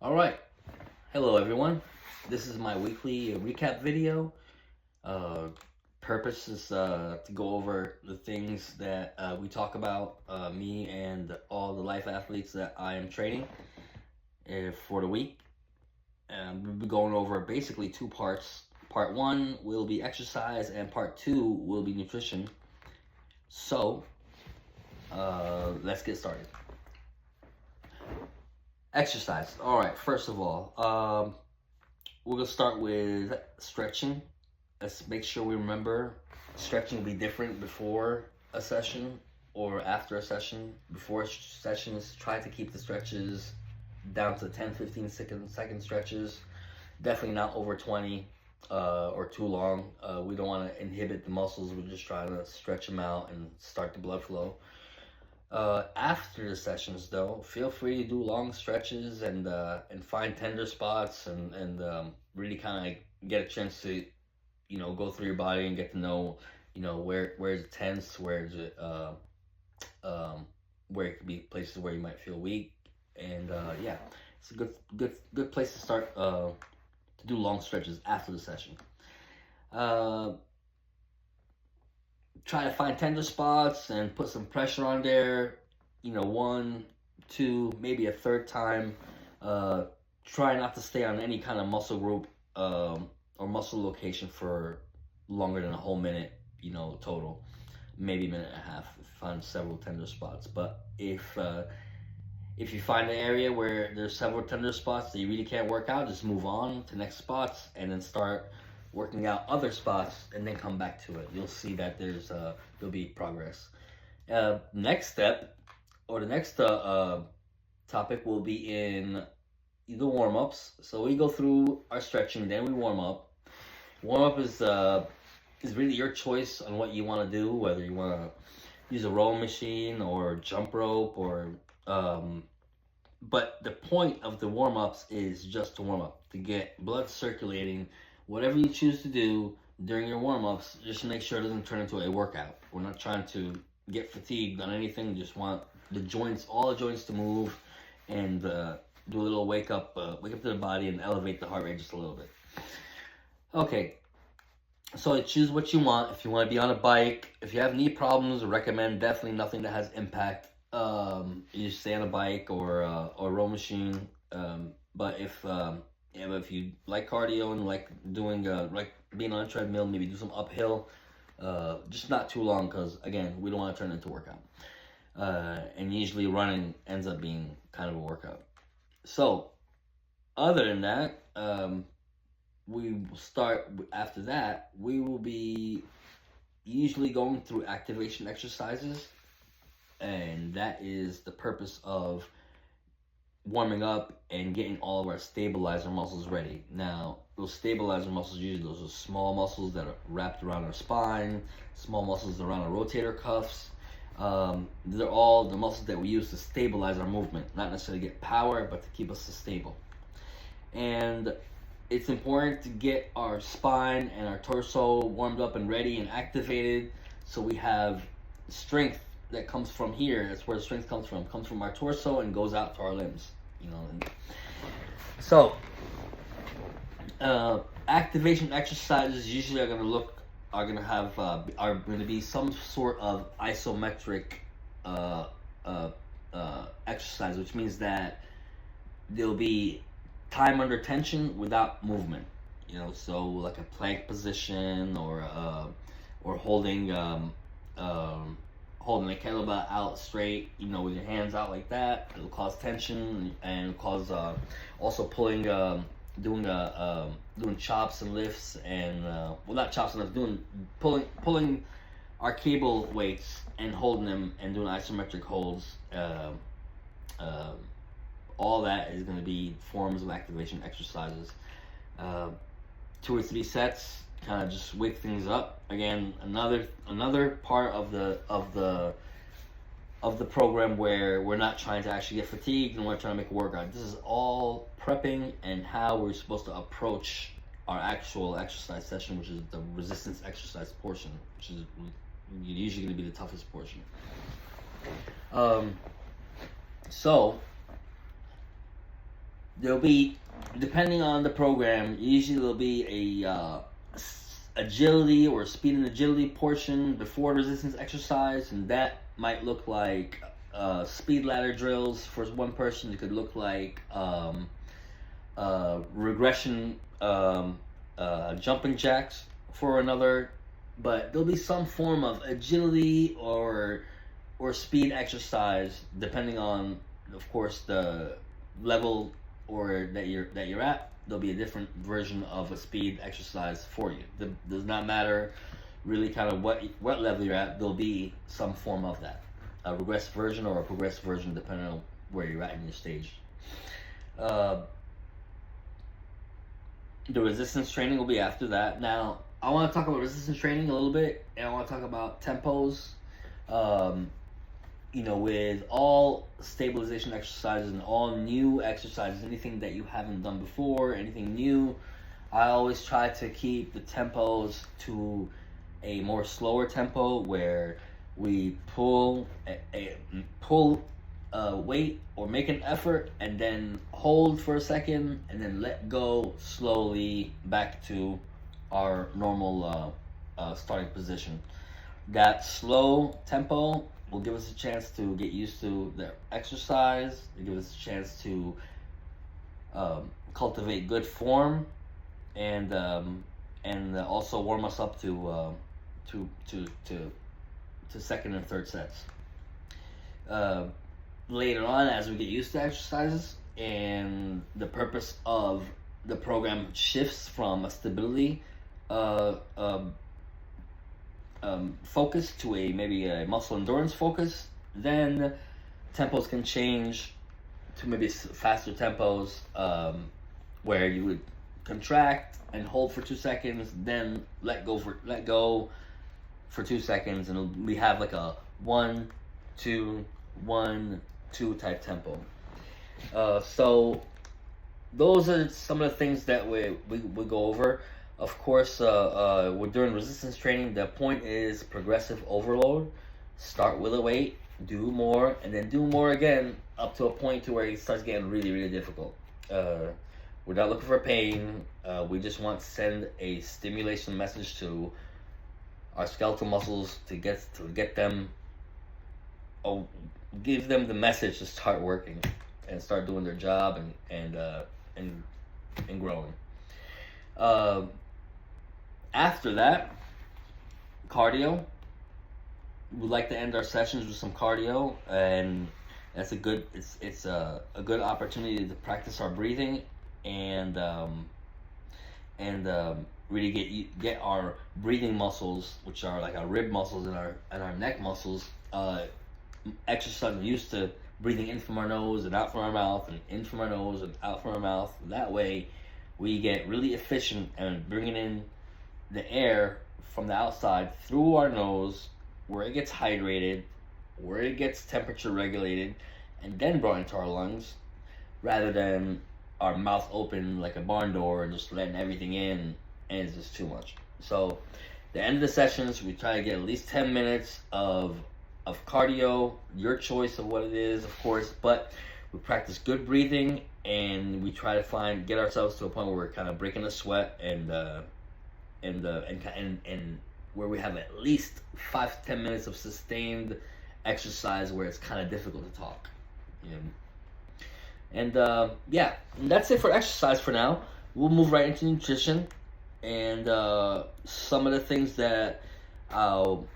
All right. Hello, everyone. This is my weekly recap video. Uh, Purpose is to go over the things that we talk about, me and all the life athletes that I am training for the week. We'll be going over basically two parts. Part one will be exercise, and part two will be nutrition. So, let's get started. Exercise. All right. First of all, we're gonna start with stretching. Let's make sure we remember stretching will be different before a session or after a session. Before sessions, try to keep the stretches down to 10-15 second stretches. Definitely not over 20 or too long. We don't want to inhibit the muscles. We're just trying to stretch them out and start the blood flow. After the sessions, though, feel free to do long stretches and find tender spots and really kind of get a chance to, go through your body and get to know, where's it tense, where's it, where it could be places where you might feel weak, and yeah, it's a good place to start to do long stretches after the session. Try to find tender spots and put some pressure on there, one, two, maybe a third time. Try not to stay on any kind of muscle group or muscle location for longer than a whole minute, total. Maybe a minute and a half. Find several tender spots. But if you find an area where there's several tender spots that you really can't work out, just move on to next spots and then start working out other spots and then come back to it. You'll see that there'll be progress. Next step, or the next topic will be in the warm-ups. So we go through our stretching, then we warm up. Warm-up is really your choice on what you want to do, whether you want to use a rowing machine or jump rope or but the point of the warm-ups is just to warm up, to get blood circulating. Whatever you choose to do during your warm-ups, just make sure it doesn't turn into a workout. We're not trying to get fatigued on anything. Just want all the joints to move and do a little wake up to the body and elevate the heart rate just a little bit. Okay, so choose what you want. If you want to be on a bike, if you have knee problems, I recommend definitely nothing that has impact. You stay on a bike or a row machine. But if you like cardio and like doing like being on a treadmill, maybe do some uphill, just not too long, because again, we don't want to turn it into a workout. And usually running ends up being kind of a workout. So other than that, we will start after that. We will be usually going through activation exercises, and that is the purpose of warming up and getting all of our stabilizer muscles ready. Now, those stabilizer muscles, usually those are small muscles that are wrapped around our spine, small muscles around our rotator cuffs. They're all the muscles that we use to stabilize our movement, not necessarily get power, but to keep us stable. And it's important to get our spine and our torso warmed up and ready and activated, so we have strength that comes from here. That's where the strength comes from. It comes from our torso and goes out to our limbs. So activation exercises usually are going to be some sort of isometric exercise, which means that there'll be time under tension without movement. So like a plank position or holding a kettlebell out straight, with your hands out like that. It'll cause tension and cause also pulling, doing chops and lifts and not chops and lifts, pulling our cable weights and holding them and doing isometric holds. All that is going to be forms of activation exercises. 2 or 3 sets. Kind of just wake things up. Again, another part of the program where we're not trying to actually get fatigued and we're trying to make a workout. This is all prepping and how we're supposed to approach our actual exercise session, which is the resistance exercise portion, which is usually going to be the toughest portion. So there'll be, depending on the program, usually there'll be a agility or speed and agility portion before resistance exercise, and that might look like speed ladder drills for one person. It could look like regression jumping jacks for another, but there'll be some form of agility or speed exercise depending on, of course, the level or that you're at. There'll be a different version of a speed exercise for you. It does not matter really kind of what level you're at. There'll be some form of that, a regressive version or a progressive version depending on where you're at in your stage. The resistance training will be after that. Now, I want to talk about resistance training a little bit, and I want to talk about tempos. With all stabilization exercises and all new exercises, anything that you haven't done before, anything new, I always try to keep the tempos to a more slower tempo where we pull weight or make an effort and then hold for a second and then let go slowly back to our normal starting position. That slow tempo will give us a chance to get used to the exercise. It'll give us a chance to cultivate good form and also warm us up to second and third sets. Later on, as we get used to exercises and the purpose of the program shifts from a stability focus to maybe a muscle endurance focus, then tempos can change to maybe faster tempos, where you would contract and hold for 2 seconds, then let go for 2 seconds, and we have like a 1 2 1 2 type tempo. So those are some of the things that we go over. Of course, we're doing resistance training. The point is progressive overload. Start with a weight, do more, and then do more again up to a point to where it starts getting really, really difficult. We're not looking for pain. We just want to send a stimulation message to our skeletal muscles to get them, give them the message to start working and start doing their job and growing. After that, cardio. We like to end our sessions with some cardio, and that's a good good opportunity to practice our breathing and really get our breathing muscles, which are like our rib muscles and our neck muscles, exercise used to breathing in from our nose and out from our mouth, and in from our nose and out from our mouth. That way, we get really efficient and bringing in the air from the outside through our nose, where it gets hydrated, where it gets temperature regulated, and then brought into our lungs, rather than our mouth open like a barn door and just letting everything in, and it's just too much. So, the end of the sessions, we try to get at least 10 minutes of cardio, your choice of what it is, of course, but we practice good breathing, and we try to get ourselves to a point where we're kind of breaking a sweat and where we have at least 5 to 10 minutes of sustained exercise where it's kind of difficult to talk. And that's it for exercise for now. We'll move right into nutrition, and some of the things that I'd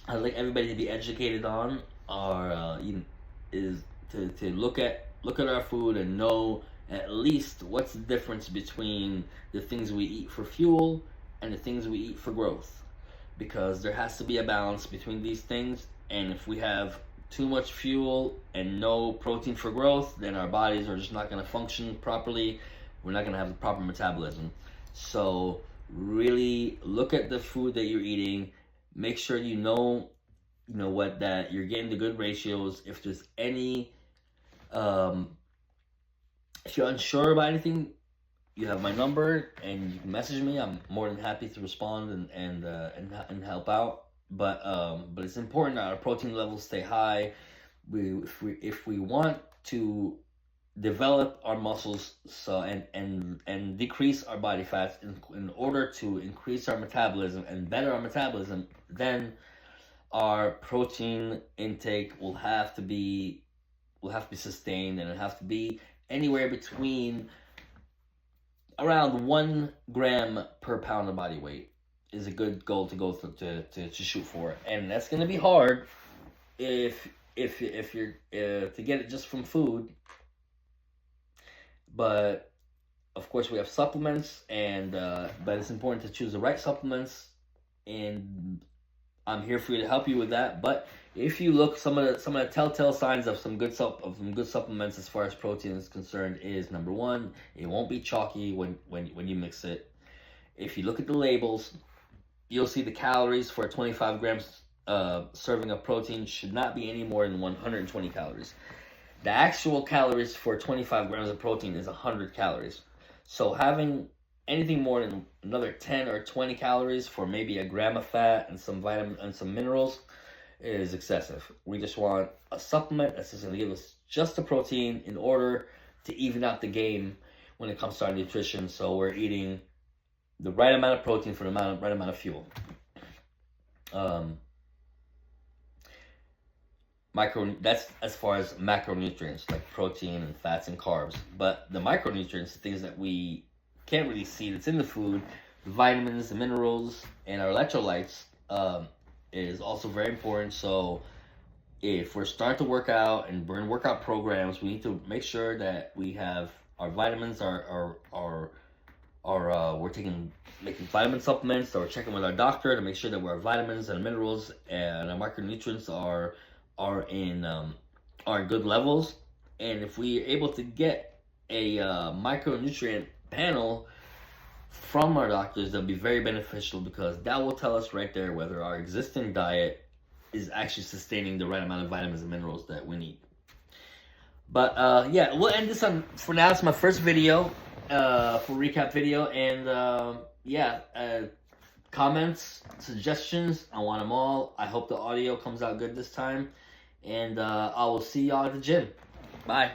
like everybody to be educated on are is to look at our food and know at least what's the difference between the things we eat for fuel and the things we eat for growth, because there has to be a balance between these things. And if we have too much fuel and no protein for growth, then our bodies are just not going to function properly. We're not going to have the proper metabolism. So really look at the food that you're eating. Make sure you know what, that you're getting the good ratios. If there's any if you're unsure about anything, you have my number and you can message me. I'm more than happy to respond and help out. But it's important that our protein levels stay high. If we want to develop our muscles, so and decrease our body fats in order to increase our metabolism and better our metabolism, then our protein intake will have to be sustained, and it have to be anywhere between around 1 gram per pound of body weight is a good goal to go through, to shoot for. And that's going to be hard if you're to get it just from food. But of course we have supplements, and but it's important to choose the right supplements, and I'm here for you to help you with that. But if you look, some of the telltale signs of some good supplements as far as protein is concerned is, number one, it won't be chalky when you mix it. If you look at the labels, you'll see the calories for a 25 grams serving of protein should not be any more than 120 calories. The actual calories for 25 grams of protein is 100 calories. So having anything more than another 10 or 20 calories for maybe a gram of fat and some vitamins and some minerals is excessive. We just want a supplement that's just going to give us just the protein in order to even out the game when it comes to our nutrition. So we're eating the right amount of protein for the right amount of fuel. That's as far as macronutrients like protein and fats and carbs. But the micronutrients, things that we can't really see that's in the food, the vitamins, the minerals, and our electrolytes, is also very important. So if we're starting to work out and we're in workout programs, we need to make sure that we have our vitamins, we're making vitamin supplements, or we're checking with our doctor to make sure that our vitamins and minerals and our micronutrients are in good levels. And if we're able to get a micronutrient panel from our doctors, that'll be very beneficial, because that will tell us right there whether our existing diet is actually sustaining the right amount of vitamins and minerals that we need. But yeah, we'll end this on, for now, it's my first video, for recap video. And yeah, comments, suggestions, I want them all. I hope the audio comes out good this time. And I will see y'all at the gym. Bye.